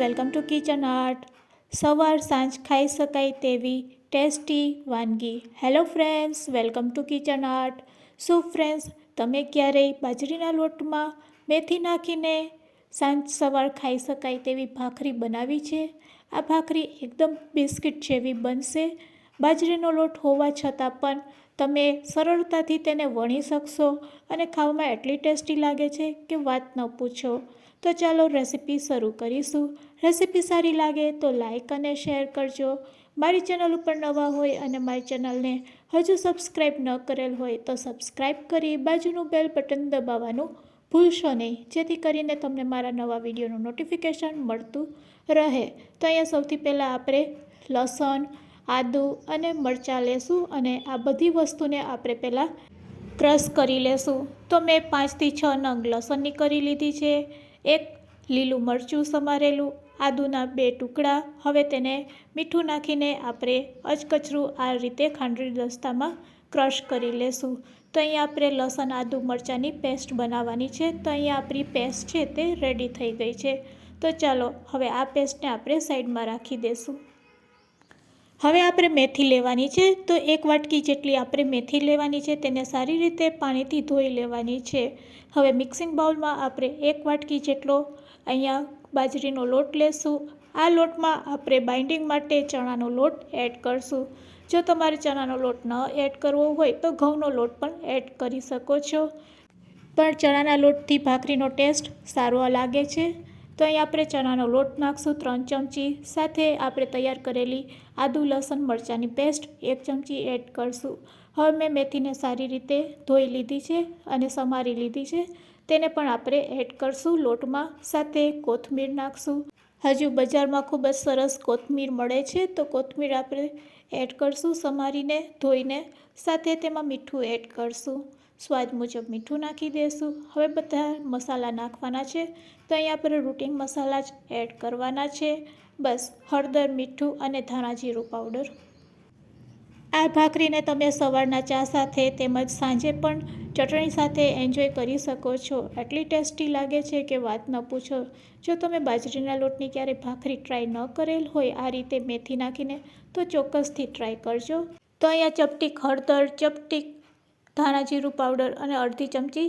Welcome to kitchen art. સવાર સાંજ ખાઈ શકાય તેવી ટેસ્ટી વાનગી. Hello friends, welcome to kitchen art. શું ફ્રેન્ડ્સ, તમે ક્યારેય બાજરીના લોટમાં મેથી નાખીને સાંજ સવાર ખાઈ શકાય તેવી ભાખરી બનાવી છે? આ ભાખરી એકદમ બિસ્કિટ જેવી બનશે. બાજરીનો લોટ હોવા છતાં પણ તમે સરળતાથી તેને વણી શકશો અને ખાવામાં એટલી ટેસ્ટી લાગે છે કે વાત ન પૂછો. તો ચાલો રેસીપી શરૂ કરીશું. રેસીપી સારી લાગે તો લાઈક અને શેર કરજો. મારી ચેનલ ઉપર નવા હોય અને મારી ચેનલને હજુ સબસ્ક્રાઈબ ન કરેલ હોય તો સબસ્ક્રાઈબ કરી બાજુનું બેલ બટન દબાવવાનું ભૂલશો નહીં, જેથી કરીને તમને મારા નવા વિડીયોનું નોટિફિકેશન મળતું રહે. તો અહીંયા સૌથી પહેલાં આપણે લસણ, આદું અને મરચાં લેશું અને આ બધી વસ્તુને આપણે પહેલાં ક્રશ કરી લેશું. તો મેં 5 થી 6 નંગ લસણની કરી લીધી છે, એક લીલું મરચું સમારેલું, આદુના 2 ટુકડા. હવે તેને મીઠું નાખીને આપણે અચકચરું આ રીતે ખાંડરી દસ્તામાં ક્રશ કરી લેશું. તો અહીંયા આપણે લસણ, આદુ, મરચાંની પેસ્ટ બનાવવાની છે. તો અહીંયા આપણી પેસ્ટ છે તે રેડી થઈ ગઈ છે. તો ચાલો હવે આ પેસ્ટને આપણે સાઈડમાં રાખી દઈશું. હવે આપણે મેથી લેવાની છે. તો 1 વાટકી જેટલી આપણે મેથી લેવાની છે, તેને સારી રીતે પાણીથી ધોઈ લેવાની છે. હવે મિક્સિંગ બાઉલમાં આપણે 1 વાટકી જેટલો અહીંયા બાજરીનો લોટ લેશું. આ લોટમાં આપણે બાઇન્ડિંગ માટે ચણાનો લોટ એડ કરશું. જો તમારે ચણાનો લોટ ન એડ કરવો હોય તો ઘઉંનો લોટ પણ એડ કરી શકો છો, પણ ચણાના લોટથી ભાખરીનો ટેસ્ટ સારો લાગે છે. તો અહીં આપણે ચણાનો લોટ નાખશું 3 ચમચી. સાથે આપણે તૈયાર કરેલી આદુ, લસણ, મરચાંની પેસ્ટ 1 ચમચી એડ કરશું. હવે મેં મેથીને સારી રીતે ધોઈ લીધી છે અને સમારી લીધી છે, તેને પણ આપણે એડ કરશું લોટમાં. સાથે કોથમીર નાખશું. હજુ બજારમાં ખૂબ જ સરસ કોથમીર મળે છે, તો કોથમીર આપણે એડ કરશું સમારીને, ધોઈને. સાથે તેમાં મીઠું એડ કરશું, સ્વાદ મુજબ મીઠું નાખી દઈશું. હવે બધા મસાલા નાખવાના છે. તો અહીં આપણે રૂટિન મસાલા જ એડ કરવાના છે. બસ હળદર, મીઠું અને ધાણા જીરું પાવડર. આ ભાખરીને તમે સવારના ચા સાથે તેમજ સાંજે પણ ચટણી સાથે એન્જોય કરી શકો છો. એટલી ટેસ્ટી લાગે છે કે વાત ન પૂછો. જો તમે બાજરીના લોટની ક્યારેય ભાખરી ટ્રાય ન કરેલ હોય આ રીતે મેથી નાખીને, તો ચોક્કસથી ટ્રાય કરજો. તો અહીંયા ચપટીક હળદર, ચપટીક ધાણા જીરું પાવડર અને અડધી ચમચી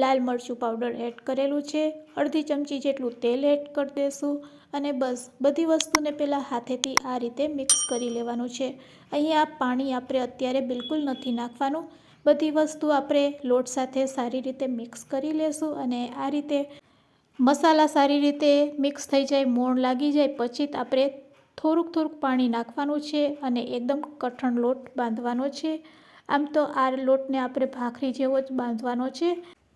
લાલ મરચું પાવડર એડ કરેલું છે. અડધી ચમચી જેટલું તેલ એડ કરી દઈશું અને બસ બધી વસ્તુને પહેલાં હાથેથી આ રીતે મિક્સ કરી લેવાનું છે. અહીંયા પાણી આપણે અત્યારે બિલકુલ નથી નાખવાનું. બધી વસ્તુ આપણે લોટ સાથે સારી રીતે મિક્સ કરી લેશું અને આ રીતે મસાલા સારી રીતે મિક્સ થઈ જાય, મોણ લાગી જાય પછી જ આપણે થોડુંક પાણી નાખવાનું છે અને એકદમ કઠણ લોટ બાંધવાનો છે. આમ તો આ લોટને આપણે ભાખરી જેવો જ બાંધવાનો છે,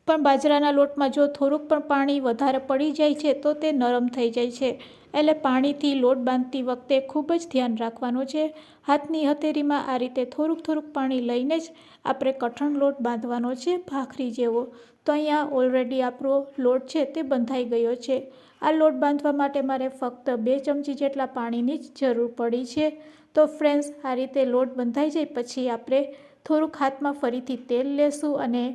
પણ બાજરાના લોટમાં જો થોડુંક પણ પાણી વધારે પડી જાય છે તો તે નરમ થઈ જાય છે. એટલે પાણીથી લોટ બાંધતી વખતે ખૂબ જ ધ્યાન રાખવાનું છે. હાથની હથેળીમાં આ રીતે થોડુંક પાણી લઈને જ આપણે કઠણ લોટ બાંધવાનો છે ભાખરી જેવો. તો અહીંયા ઓલરેડી આપણો લોટ છે તે બંધાઈ ગયો છે. આ લોટ બાંધવા માટે મારે ફક્ત 2 ચમચી જેટલા પાણીની જ જરૂર પડી છે. તો ફ્રેન્ડ્સ, આ રીતે લોટ બંધાઈ જાય પછી આપણે થોડુંક હાથમાં ફરીથી તેલ લેશું અને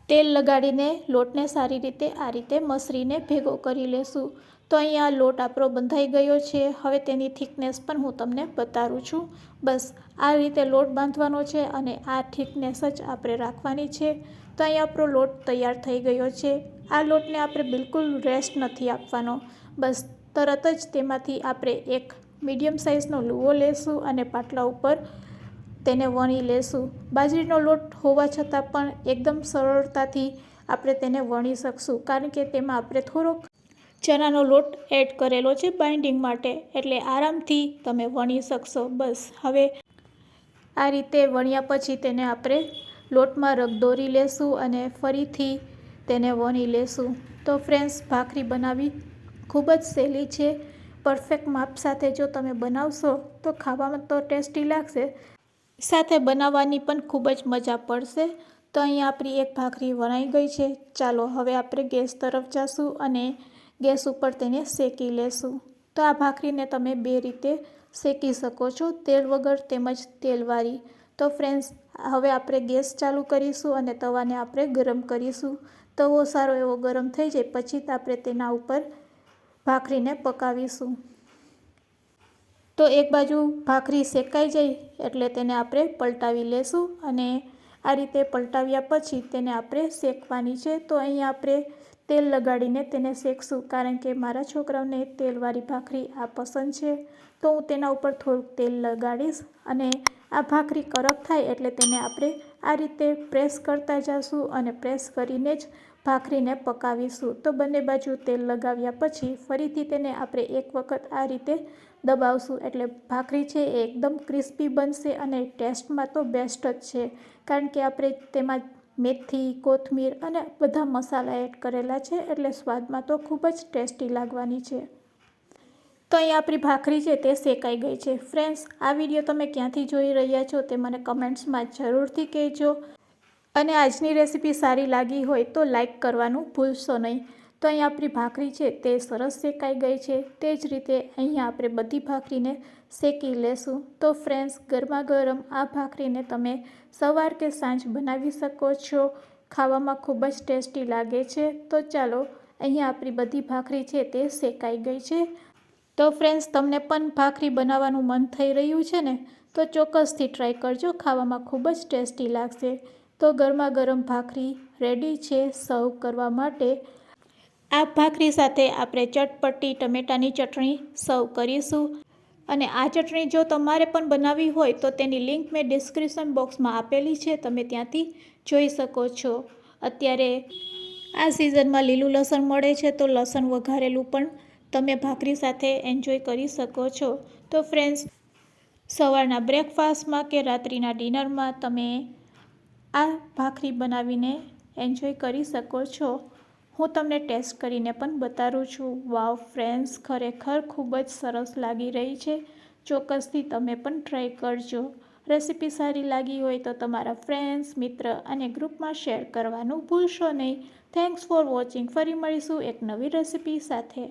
તેલ લગાડીને લોટને સારી રીતે આ રીતે મસળીને ભેગો કરી લેશું. તો અહીંયા લોટ આપણો બંધાઈ ગયો છે. હવે તેની થિકનેસ પણ હું તમને બતાવું છું. બસ આ રીતે લોટ બાંધવાનો છે અને આ થિકનેસ જ આપણે રાખવાની છે. તો અહીંયા આપણો લોટ તૈયાર થઈ ગયો છે. આ લોટને આપણે બિલકુલ રેસ્ટ નથી આપવાનો. બસ તરત જ તેમાંથી આપણે એક મીડિયમ સાઇઝનો લુવો લેશું અને પાટલા ઉપર તેને વણી લેશું. બાજરીનો લોટ હોવા છતાં પણ એકદમ સરળતાથી આપણે તેને વણી શકશું, કારણ કે તેમાં આપણે થોડોક ચણાનો લોટ એડ કરેલો છે બાઇન્ડિંગ માટે, એટલે આરામથી તમે વણી શકશો. બસ હવે આ રીતે વણ્યા પછી તેને આપણે લોટમાં રગદોરી લેશું અને ફરીથી તેને વણી લેશું. તો ફ્રેન્ડ્સ, ભાખરી બનાવવી ખૂબ જ સહેલી છે. પરફેક્ટ માપ સાથે જો તમે બનાવશો તો ખાવામાં તો ટેસ્ટી લાગશે, સાથે બનાવવાની પણ ખૂબ જ મજા પડશે. તો અહીંયા આપણી એક ભાખરી વણાઈ ગઈ છે. ચાલો હવે આપણે ગેસ તરફ જઈશું અને ગેસ ઉપર તેને શેકી લેશું. તો આ ભાખરીને તમે 2 રીતે શેકી શકો છો, તેલ વગર તેમજ તેલવાળી. તો ફ્રેન્ડ્સ, હવે આપણે ગેસ ચાલુ કરીશું અને તવાને આપણે ગરમ કરીશું. તવો સારો એવો ગરમ થઈ જાય પછી જ આપણે તેના ઉપર ભાખરીને પકાવીશું. તો એક બાજુ ભાખરી શેકાઈ જાય એટલે તેને આપણે પલટાવી લેશું અને આ રીતે પલટાવ્યા પછી તેને આપણે શેકવાની છે. તો અહીંયા આપણે તેલ લગાડીને તેને શેકશું, કારણ કે મારા છોકરાઓને તેલવાળી ભાખરી આ પસંદ છે. તો હું તેના ઉપર થોડુંક તેલ લગાડીશ અને આ ભાખરી કડક થાય એટલે તેને આપણે આ રીતે પ્રેસ કરતા જઈશું અને પ્રેસ કરીને જ ભાખરીને પકાવીશું. તો બંને બાજુ તેલ લગાવ્યા પછી ફરીથી તેને આપણે એક વખત આ રીતે દબાવશું એટલે ભાખરી છે એ એકદમ ક્રિસ્પી બનશે અને ટેસ્ટમાં તો બેસ્ટ જ છે, કારણ કે આપણે તેમાં મેથી, કોથમીર અને બધા મસાલા એડ કરેલા છે એટલે સ્વાદમાં તો ખૂબ જ ટેસ્ટી લાગવાની છે. તો અહીંયા આપણી ભાખરી છે તે શેકાઈ ગઈ છે. ફ્રેન્ડ્સ, આ વિડીયો તમે ક્યાંથી જોઈ રહ્યા છો તે મને કમેન્ટ્સમાં જરૂરથી કહેજો અને આજની રેસીપી સારી લાગી હોય તો લાઈક કરવાનું ભૂલશો નહીં. તો અહીંયા આપણી ભાખરી છે તે સરસ શેકાઈ ગઈ છે. તે જ રીતે અહીંયા આપણે બધી ભાખરીને શેકી લેશું. તો ફ્રેન્ડ્સ, ગરમા ગરમ આ ભાખરીને તમે સવાર કે સાંજ બનાવી શકો છો. ખાવામાં ખૂબ જ ટેસ્ટી લાગે છે. તો ચાલો, અહીંયા આપણી બધી ભાખરી છે તે શેકાઈ ગઈ છે. તો ફ્રેન્ડ્સ, તમને પણ ભાખરી બનાવવાનું મન થઈ રહ્યું છે ને, તો ચોક્કસથી ટ્રાય કરજો. ખાવામાં ખૂબ જ ટેસ્ટી લાગશે. તો ગરમા ગરમ ભાખરી રેડી છે સર્વ કરવા માટે. આ ભાખરી સાથે આપણે ચટપટી ટમેટાની ચટણી સર્વ કરીશું અને આ ચટણી જો તમારે પણ બનાવવી હોય તો તેની લિંક મેં ડિસ્ક્રિપ્શન બોક્સમાં આપેલી છે, તમે ત્યાંથી જોઈ શકો છો. અત્યારે આ સિઝનમાં લીલું લસણ મળે છે તો લસણ વઘારેલું પણ તમે ભાખરી સાથે એન્જોય કરી શકો છો. તો ફ્રેન્ડ્સ, સવારના બ્રેકફાસ્ટમાં કે રાત્રિના ડિનરમાં તમે આ ભાખરી બનાવીને એન્જોય કરી શકો છો. હું તમને ટેસ્ટ કરીને પણ બતાવું છું. વાવ ફ્રેન્ડ્સ, ખરેખર ખૂબ જ સરસ લાગી રહી છે. ચોક્કસથી તમે પણ ટ્રાય કરજો. રેસીપી સારી લાગી હોય તો તમારા ફ્રેન્ડ્સ, મિત્ર અને ગ્રુપમાં શેર કરવાનું ભૂલશો નહીં. Thanks for watching. ફરી મળીશું એક નવી રેસીપી સાથે.